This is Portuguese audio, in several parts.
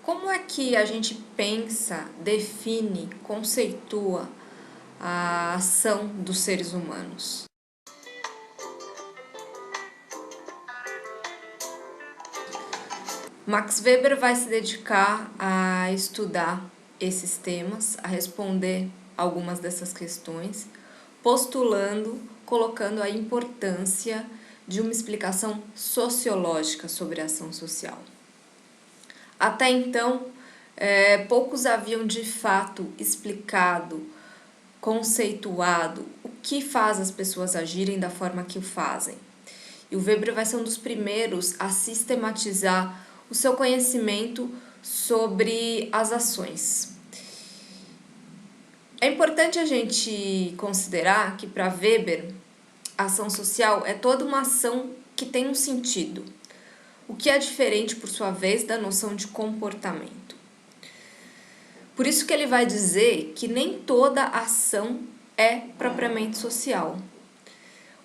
Como é que a gente pensa, define, conceitua a ação dos seres humanos? Max Weber vai se dedicar a estudar esses temas, a responder algumas dessas questões, postulando, colocando a importância de uma explicação sociológica sobre a ação social. Até então, poucos haviam de fato explicado, conceituado o que faz as pessoas agirem da forma que o fazem. E o Weber vai ser um dos primeiros a sistematizar o seu conhecimento sobre as ações. É importante a gente considerar que, para Weber, a ação social é toda uma ação que tem um sentido, o que é diferente, por sua vez, da noção de comportamento. Por isso que ele vai dizer que nem toda ação é propriamente social.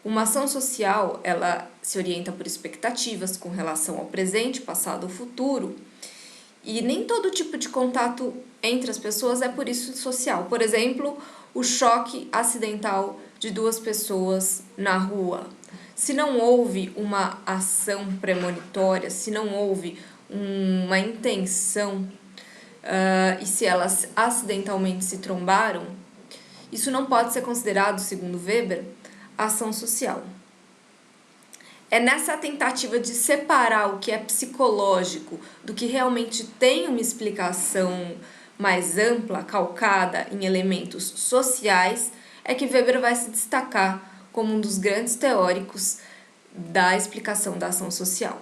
Uma ação social, ela se orienta por expectativas com relação ao presente, passado ou futuro, e nem todo tipo de contato entre as pessoas é por isso social. Por exemplo, o choque acidental de duas pessoas na rua. Se não houve uma ação premonitória, se não houve uma intenção, e se elas acidentalmente se trombaram, isso não pode ser considerado, segundo Weber, ação social. É nessa tentativa de separar o que é psicológico do que realmente tem uma explicação mais ampla, calcada em elementos sociais, é que Weber vai se destacar como um dos grandes teóricos da explicação da ação social.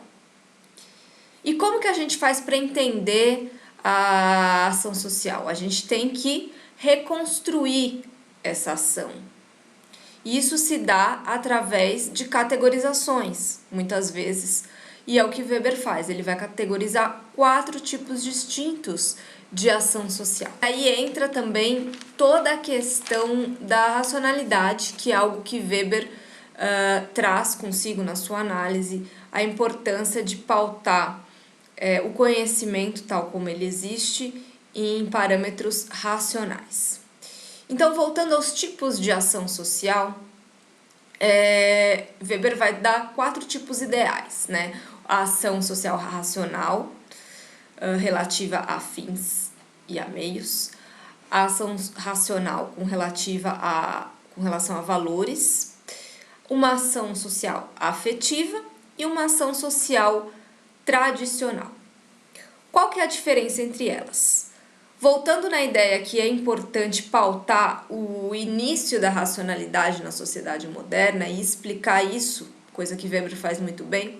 E como que a gente faz para entender a ação social? A gente tem que reconstruir essa ação. Isso se dá através de categorizações, muitas vezes, e é o que Weber faz. Ele vai categorizar 4 tipos distintos de ação social. Aí entra também toda a questão da racionalidade, que é algo que Weber traz consigo na sua análise, a importância de pautar o conhecimento tal como ele existe em parâmetros racionais. Então, voltando aos tipos de ação social, Weber vai dar 4 tipos ideais, né? A ação social racional, relativa a fins e a meios, a ação racional com relação a valores, uma ação social afetiva e uma ação social tradicional. Qual que é a diferença entre elas? Voltando na ideia que é importante pautar o início da racionalidade na sociedade moderna e explicar isso, coisa que Weber faz muito bem,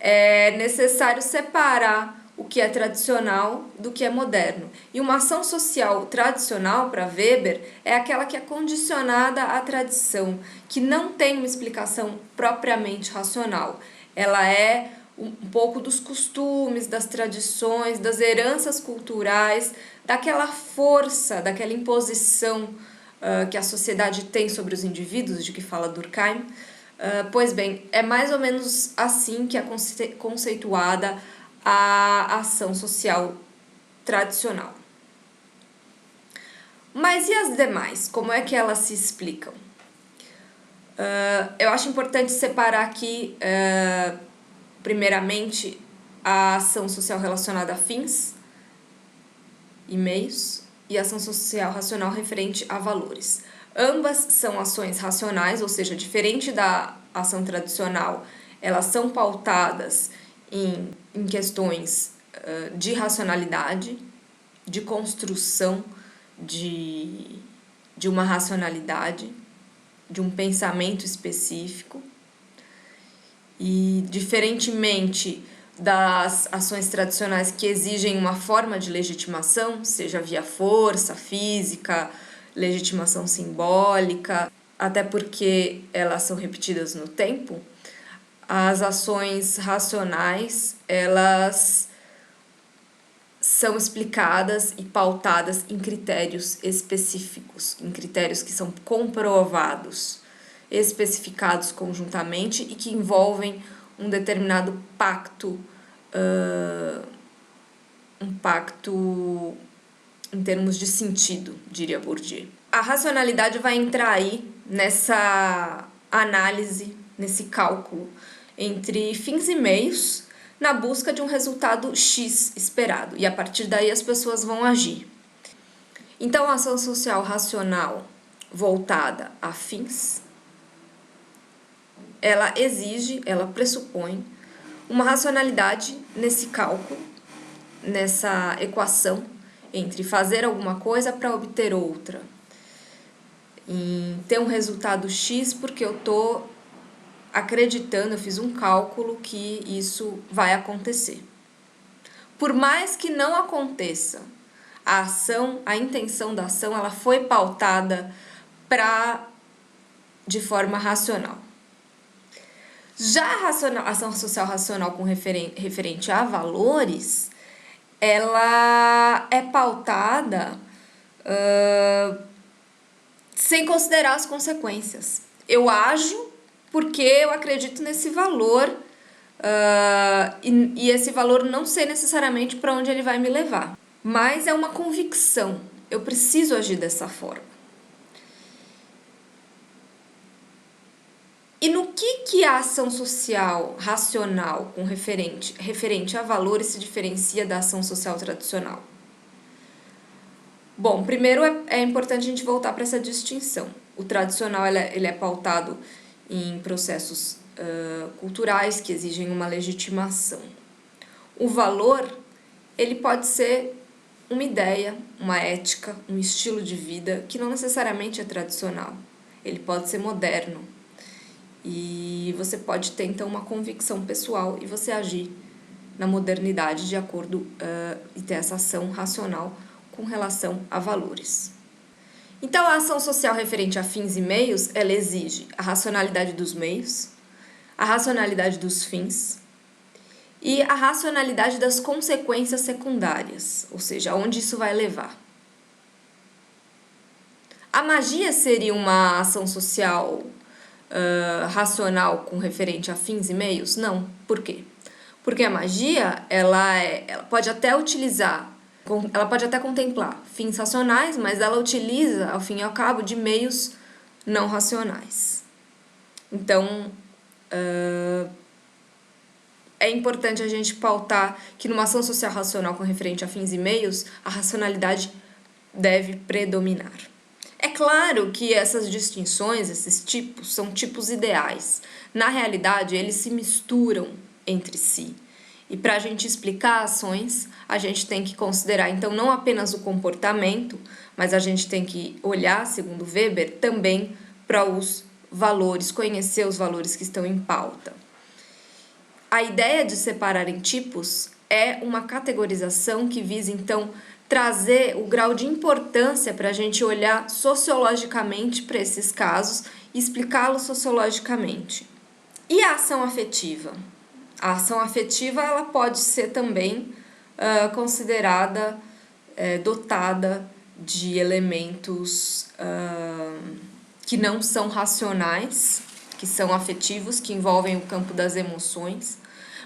é necessário separar o que é tradicional do que é moderno. E uma ação social tradicional, para Weber, é aquela que é condicionada à tradição, que não tem uma explicação propriamente racional. Ela é um pouco dos costumes, das tradições, das heranças culturais, daquela força, daquela imposição que a sociedade tem sobre os indivíduos, de que fala Durkheim. Pois bem, é mais ou menos assim que é conceituada a ação social tradicional. Mas e as demais? Como é que elas se explicam? Eu acho importante separar aqui, primeiramente, a ação social relacionada a fins e meios e a ação social racional referente a valores. Ambas são ações racionais, ou seja, diferente da ação tradicional, elas são pautadas em questões de racionalidade, de construção de uma racionalidade, de um pensamento específico. E, diferentemente das ações tradicionais que exigem uma forma de legitimação, seja via força física, legitimação simbólica, até porque elas são repetidas no tempo, as ações racionais, elas são explicadas e pautadas em critérios específicos, em critérios que são comprovados, especificados conjuntamente e que envolvem um determinado pacto um pacto em termos de sentido, diria Bourdieu. A racionalidade vai entrar aí nessa análise, nesse cálculo entre fins e meios na busca de um resultado X esperado, e a partir daí as pessoas vão agir. Então, a ação social racional voltada a fins, ela exige, ela pressupõe uma racionalidade nesse cálculo, nessa equação entre fazer alguma coisa para obter outra, em ter um resultado X porque eu estou acreditando, eu fiz um cálculo que isso vai acontecer. Por mais que não aconteça, a ação, a intenção da ação, ela foi pautada de forma racional. Já a ação social racional com referente a valores, ela é pautada sem considerar as consequências. Eu ajo porque eu acredito nesse valor e esse valor não sei necessariamente para onde ele vai me levar. Mas é uma convicção, eu preciso agir dessa forma. E no que a ação social racional com referente a valores se diferencia da ação social tradicional? Bom, primeiro é importante a gente voltar para essa distinção. O tradicional ele é pautado em processos culturais que exigem uma legitimação. O valor, ele pode ser uma ideia, uma ética, um estilo de vida que não necessariamente é tradicional. Ele pode ser moderno. E você pode ter, então, uma convicção pessoal e você agir na modernidade de acordo e ter essa ação racional com relação a valores. Então, a ação social referente a fins e meios, ela exige a racionalidade dos meios, a racionalidade dos fins e a racionalidade das consequências secundárias, ou seja, aonde isso vai levar. A magia seria uma ação social racional com referente a fins e meios? Não. Por quê? Porque a magia, ela pode até contemplar fins racionais, mas ela utiliza, ao fim e ao cabo, de meios não racionais. Então, é importante a gente pautar que numa ação social racional com referente a fins e meios, a racionalidade deve predominar. É claro que essas distinções, esses tipos, são tipos ideais. Na realidade, eles se misturam entre si. E para a gente explicar ações, a gente tem que considerar, então, não apenas o comportamento, mas a gente tem que olhar, segundo Weber, também para os valores, conhecer os valores que estão em pauta. A ideia de separar em tipos é uma categorização que visa, então, trazer o grau de importância para a gente olhar sociologicamente para esses casos e explicá-los sociologicamente. E a ação afetiva? A ação afetiva ela pode ser também considerada dotada de elementos que não são racionais, que são afetivos, que envolvem o campo das emoções.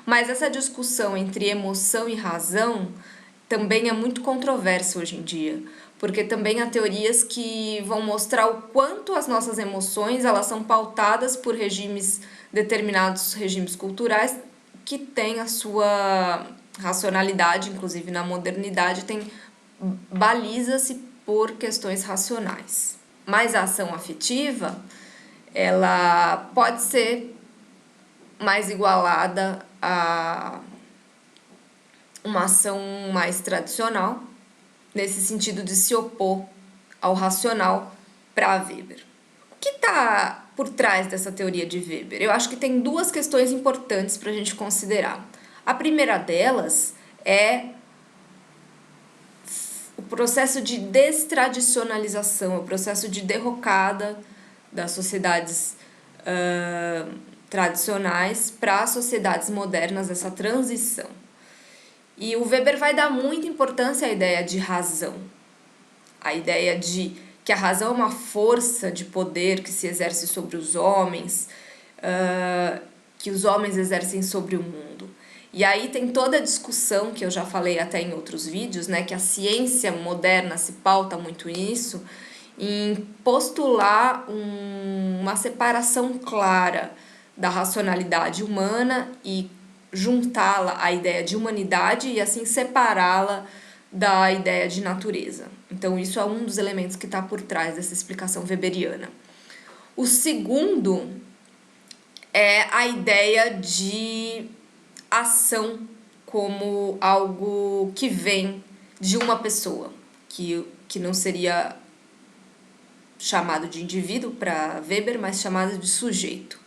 Mas essa discussão entre emoção e razão também é muito controversa hoje em dia, porque também há teorias que vão mostrar o quanto as nossas emoções elas são pautadas por determinados regimes culturais que têm a sua racionalidade, inclusive na modernidade, baliza-se por questões racionais. Mas a ação afetiva, ela pode ser mais igualada a uma ação mais tradicional, nesse sentido de se opor ao racional para Weber. O que está por trás dessa teoria de Weber? Eu acho que tem duas questões importantes para a gente considerar. A primeira delas é o processo de destradicionalização, o processo de derrocada das sociedades tradicionais para as sociedades modernas, essa transição. E o Weber vai dar muita importância à ideia de razão, a ideia de que a razão é uma força de poder que se exerce sobre os homens, que os homens exercem sobre o mundo. E aí tem toda a discussão, que eu já falei até em outros vídeos, né, que a ciência moderna se pauta muito nisso, em postular uma separação clara da racionalidade humana e juntá-la à ideia de humanidade e assim separá-la da ideia de natureza. Então isso é um dos elementos que está por trás dessa explicação weberiana. O segundo é a ideia de ação como algo que vem de uma pessoa, que não seria chamado de indivíduo para Weber, mas chamado de sujeito.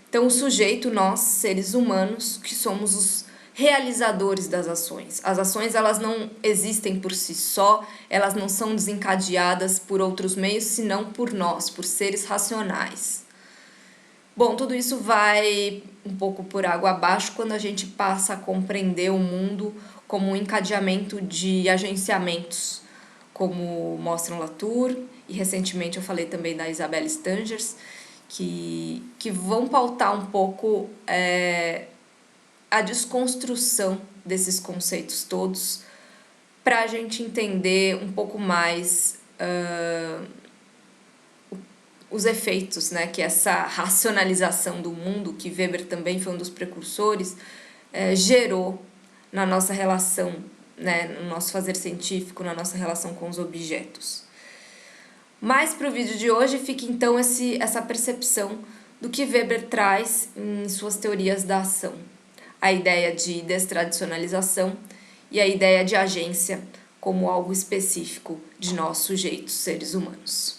Então, o sujeito, nós, seres humanos, que somos os realizadores das ações. As ações, elas não existem por si só, elas não são desencadeadas por outros meios, senão por nós, por seres racionais. Bom, tudo isso vai um pouco por água abaixo quando a gente passa a compreender o mundo como um encadeamento de agenciamentos, como mostram Latour, e recentemente eu falei também da Isabelle Stangers, que vão pautar um pouco a desconstrução desses conceitos todos, para a gente entender um pouco mais os efeitos, né, que essa racionalização do mundo, que Weber também foi um dos precursores, gerou na nossa relação, né, no nosso fazer científico, na nossa relação com os objetos. Mas para o vídeo de hoje fica então essa percepção do que Weber traz em suas teorias da ação. A ideia de destradicionalização e a ideia de agência como algo específico de nós, sujeitos, seres humanos.